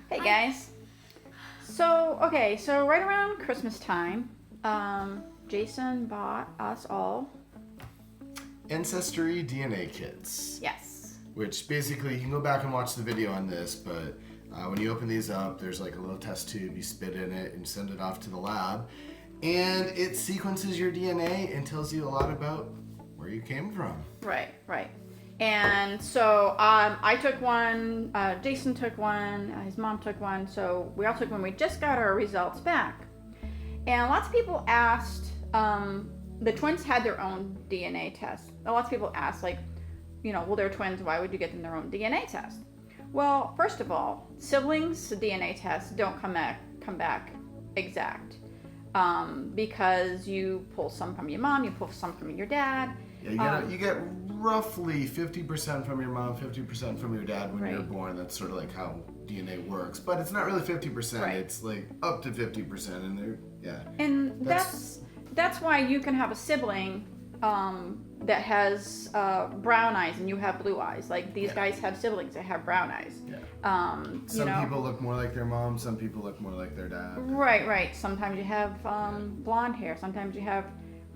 Hey guys. So right around Christmas time, Jason bought us all Ancestry DNA kits. Yes. Which basically, you can go back and watch the video on this, but when you open these up, there's like a little test tube, you spit in it and send it off to the lab. And it sequences your DNA and tells you a lot about where you came from. Right. And so I took one, Jason took one, his mom took one, so we all took one. We just got our results back. And lots of people asked, the twins had their own DNA test. Lots of people asked, like, well, they're twins, why would you get them their own DNA test? Well, first of all, siblings' DNA tests don't come back exact. Because you pull some from your mom, you pull some from your dad. Yeah, you get roughly 50% from your mom, 50% from your dad when you're born. That's sort of like how DNA works. But it's not really 50%. Right. It's like up to 50%, and And that's why you can have a sibling that has brown eyes and you have blue eyes. Like these guys have siblings that have brown eyes. Yeah. Some people look more like their mom. Some people look more like their dad. Right. Sometimes you have blonde hair. Sometimes you have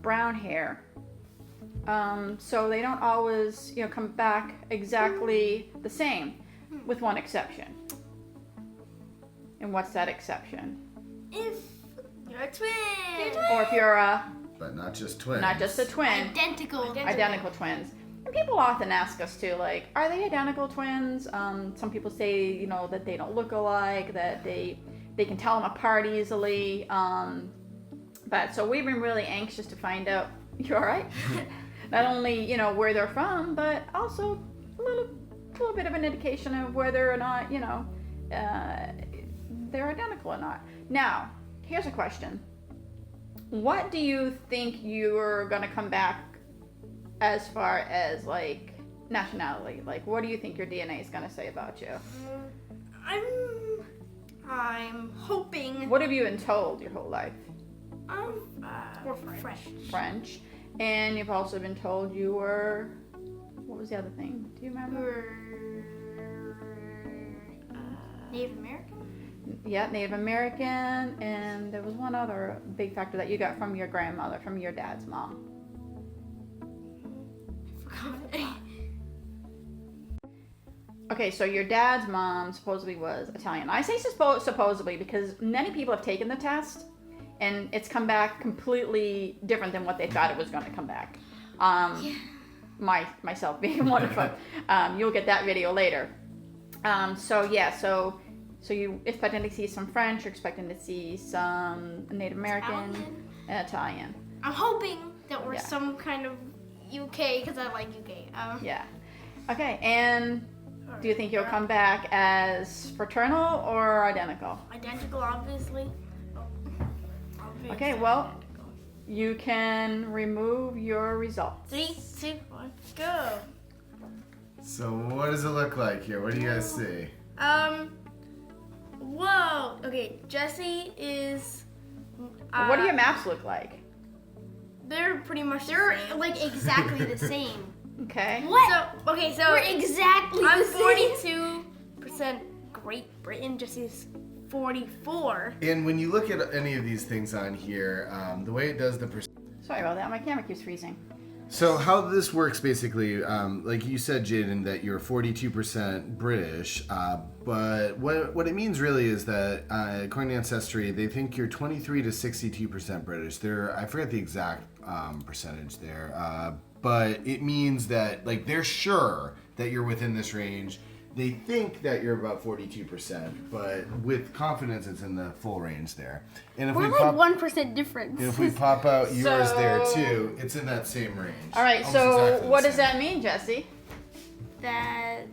brown hair. So they don't always, come back exactly the same, with one exception. And what's that exception? If you're a twin. Or if you're but not just twins. Not just a twin. Identical twins. And people often ask us too, like, are they identical twins? Some people say, that they don't look alike, that they can tell them apart easily. But so we've been really anxious to find out. You all right? Not only, where they're from, but also a little bit of an indication of whether or not, they're identical or not. Now, here's a question. What do you think you're going to come back as far as, like, nationality? Like, what do you think your DNA is going to say about you? I'm hoping... What have you been told your whole life? We're French. And you've also been told you were... What was the other thing? Do you remember? Native American? Yeah, Native American, and there was one other big factor that you got from your grandmother, from your dad's mom. Okay, so your dad's mom supposedly was Italian. I say supposedly because many people have taken the test, and it's come back completely different than what they thought it was going to come back. Myself being one of them. You'll get that video later. So you're expecting to see some French, you're expecting to see some Native American, and Italian. I'm hoping that we're some kind of UK, because I like UK. Yeah. Okay, and do you think you'll come back as fraternal or identical? Identical, obviously. Okay, well, you can remove your results. 3, 2, 1, go. So what does it look like here? What do you guys see? Whoa. Okay, Jesse is... What do your maps look like? They're pretty much like exactly the same. Okay. What? So we're exactly I'm 42% Great Britain. Jesse's 44. And when you look at any of these things on here, the way it does the Sorry about that. My camera keeps freezing. So how this works basically, like you said, Jaden, that you're 42% British, but what it means really is that according to Ancestry, they think you're 23 to 62% British. I forget the exact percentage there, but it means that like they're sure that you're within this range. They think that you're about 42%, but with confidence, it's in the full range there. And if we're like 1% difference. And if we pop out yours there too, it's in that same range. All right. So what does that mean, Jesse? I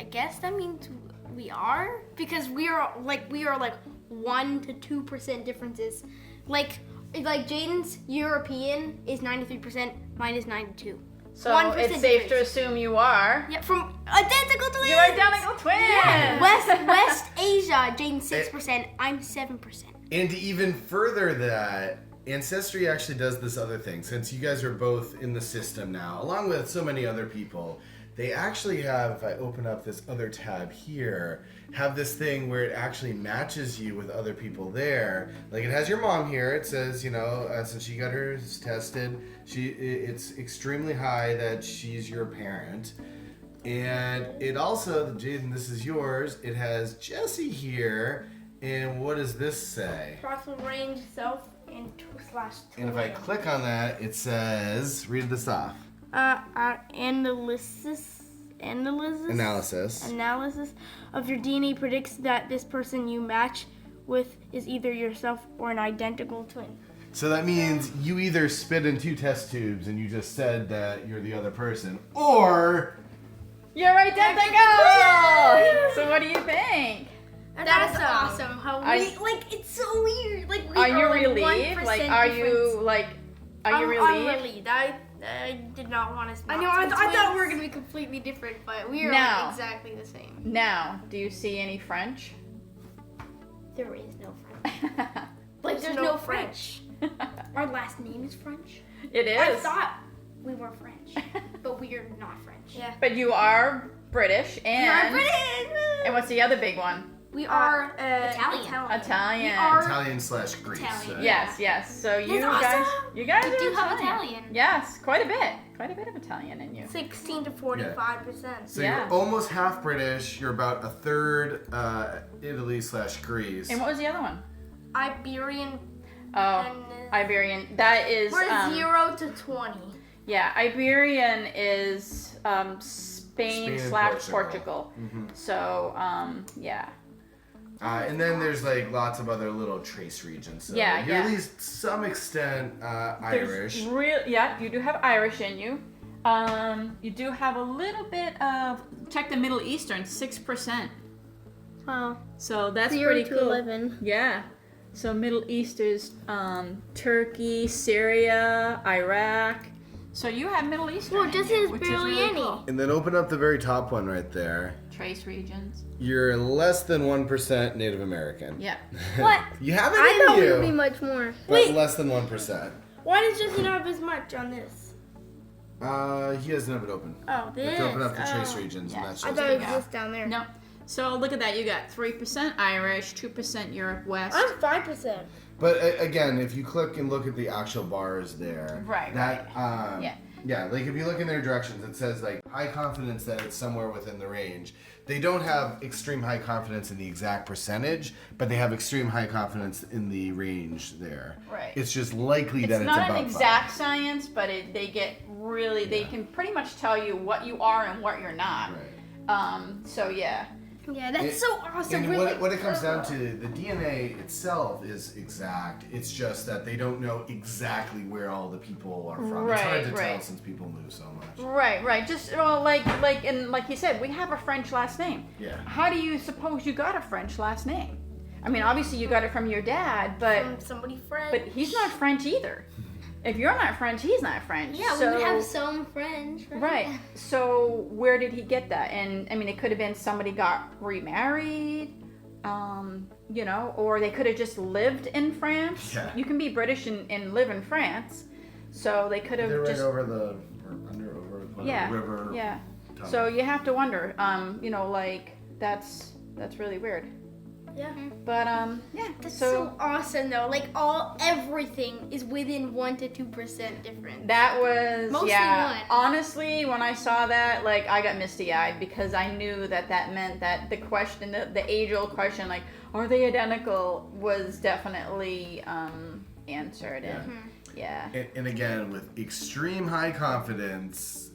guess that means we are, because we are like 1 to 2% differences. Like Jaden's European is 93%, mine is 92%. So it's safe to assume you are. Yeah, from identical twins. You're identical twins. Yeah. West Asia, Jaden 6%, I'm 7%. And to even further that, Ancestry actually does this other thing. Since you guys are both in the system now, along with so many other people, they actually have, if I open up this other tab here, have this thing where it actually matches you with other people there. Like it has your mom here. It says, since she got hers tested, it's extremely high that she's your parent. And it also, Jaden, this is yours. It has Jesse here. And what does this say? Approximate range, self, and 2/12. And if I click on that, it says, read this off. Analysis of your DNA predicts that this person you match with is either yourself or an identical twin. So that means you either spit in 2 test tubes and you just said that you're the other person, or You're identical! So what do you think? That's awesome. How Are we, you- it's so weird. Like we Are you like relieved? 1% Like, are you I'm relieved? relieved. I did not want us. I know. I thought we were gonna be completely different, but we are No. like, exactly the same. Now, do you see any French? There is no French. Like There's no French. Our last name is French. It is. I thought we were French, but we are not French. Yeah. But you are British, and We are British. and what's the other big one? We are Italian. Italian. We are- Italian/Greece. Italian. Yes. So you That's guys, awesome. you guys We are do have Italian. Italian. Yes, quite a bit of Italian in you. 16 to 45%. So Yeah. you're almost half British. You're about a third Italy/Greece. And what was the other one? Iberian. Oh, And, Iberian. That is. We're 0 to 20. Yeah, Iberian is Spain and Spain/Portugal. Mhm. So yeah. And then there's like lots of other little trace regions. So Yeah, you're yeah. at least some extent Irish. Yeah, you do have Irish in you. You do have a little bit of, check the Middle Eastern, 6%. Wow. So that's 0 pretty to cool. 11. Yeah. So Middle East is Turkey, Syria, Iraq. So you have Middle Eastern. Well, in just you, is which barely really any. cool. And then open up the very top one right there. Trace regions. You're less than 1% Native American. Yeah. What? You have it I in thought you, we would be much more. but less than 1%. Why does Jesse not have as much on this? He doesn't have it open. Oh, You this. have to open up the trace Oh. regions, Yeah. and that I shows thought it. it was Yeah. this down there. No. So look at that. You got 3% Irish, 2% Europe West. I'm 5%. But again, if you click and look at the actual bars there, Right, Yeah. Yeah, like if you look in their directions, it says like high confidence that it's somewhere within the range. They don't have extreme high confidence in the exact percentage, but they have extreme high confidence in the range there. Right. It's just likely It's that it's not about an exact science, but they get really, they can pretty much tell you what you are and what you're not. 5. Right. So yeah. Yeah, that's It- so awesome. And Really. what it comes down to, the DNA itself is exact. It's just that they don't know exactly where all the people are from. It's hard to tell Right. since people move so much. Right. Just like you said, we have a French last name. Yeah. How do you suppose you got a French last name? I mean, obviously you got it from your dad, but From somebody French. but he's not French either. If you're not French, he's not French. Yeah, so, we would have some French. Right. So where did he get that? And I mean, it could have been somebody got remarried, or they could have just lived in France. Yeah. You can be British and live in France. So they could have They're right just over the river. Yeah. tunnel. So you have to wonder, that's really weird. Yeah. But yeah. That's so awesome though. Like everything is within 1 to 2% difference. that was Mostly yeah. one. Honestly, when I saw that, like I got misty-eyed because I knew that meant that the question, the age-old question, like, are they identical, was definitely answered. And yeah. And again, with extreme high confidence,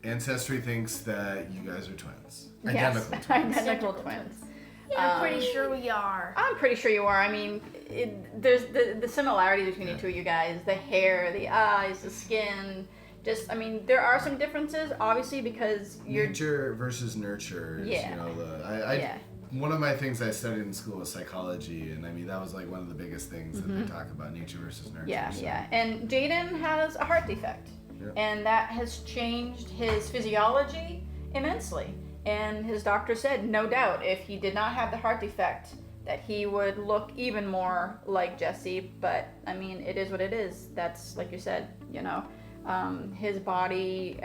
Ancestry thinks that you guys are twins. Yes. Identical twins. Identical twins. Yeah, I'm pretty sure we are. I'm pretty sure you are. I mean, there's the similarity between the two of you guys. The hair, the eyes, the skin. Just, I mean, there are some differences, obviously, because you're... Nature versus nurture. Is, Yeah. Yeah. One of my things I studied in school was psychology, and I mean, that was like one of the biggest things that they talk about, nature versus nurture. Yeah, so. yeah. And Jaden has a heart defect. Yeah. And that has changed his physiology immensely. And his doctor said, no doubt, if he did not have the heart defect, that he would look even more like Jesse. But, I mean, it is what it is. That's, like you said, his body,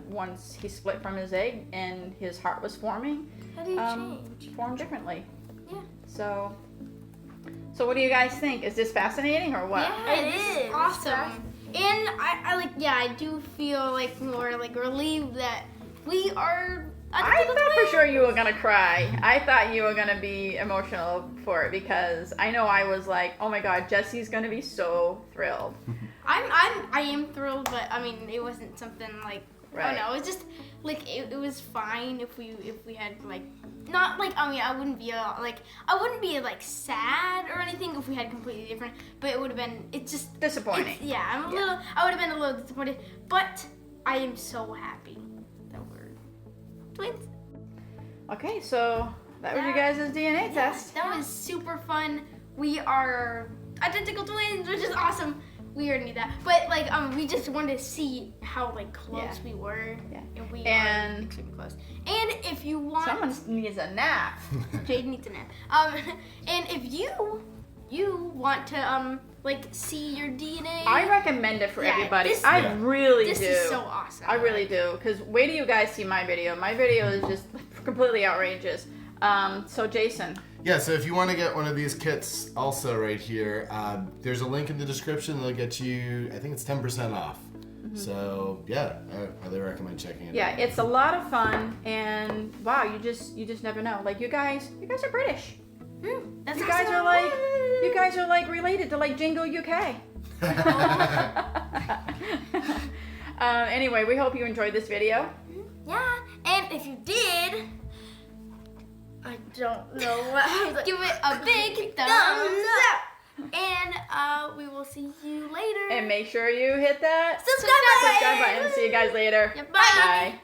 once he split from his egg and his heart was forming, How do you change? formed differently. Yeah. So what do you guys think? Is this fascinating or what? Yeah, it is awesome. And I do feel like more like relieved that we are. I thought for sure you were gonna cry. I thought you were gonna be emotional for it because I know I was like, oh my god, Jesse's gonna be so thrilled. I am thrilled, but I mean, it wasn't something like I Right. don't know. It was just like it was fine if we had like not like I mean I wouldn't be like sad or anything if we had completely different. But it would have been it's just Disappointing. I would have been a little disappointed, but I am so happy that we're twins. Okay, so that was your guys' DNA test. That was super fun. We are identical twins, which is awesome. We already knew that, but like we just wanted to see how like close we were, Yeah. and we And- are extremely close. And if you want, Someone needs a nap. Jade needs a nap. And if you want to like see your DNA, I recommend it for Yeah, everybody. this- I Yeah. really this do. is so awesome. I really do. Because wait till you guys see my video. My video is just completely outrageous. So Jason. Yeah, so if you want to get one of these kits also right here, there's a link in the description. They'll get you, I think it's 10% off. So yeah, I highly recommend checking it Yeah, out. it's a lot of fun, and wow, you just never know. Like you guys are British. That's You guys awesome. are like related to like Jingo UK. Anyway, we hope you enjoyed this video. Yeah, and if you did, I don't know what. Give it a big thumbs up. And we will see you later. And make sure you hit that subscribe subscribe button. See you guys later. Yeah, bye. Bye.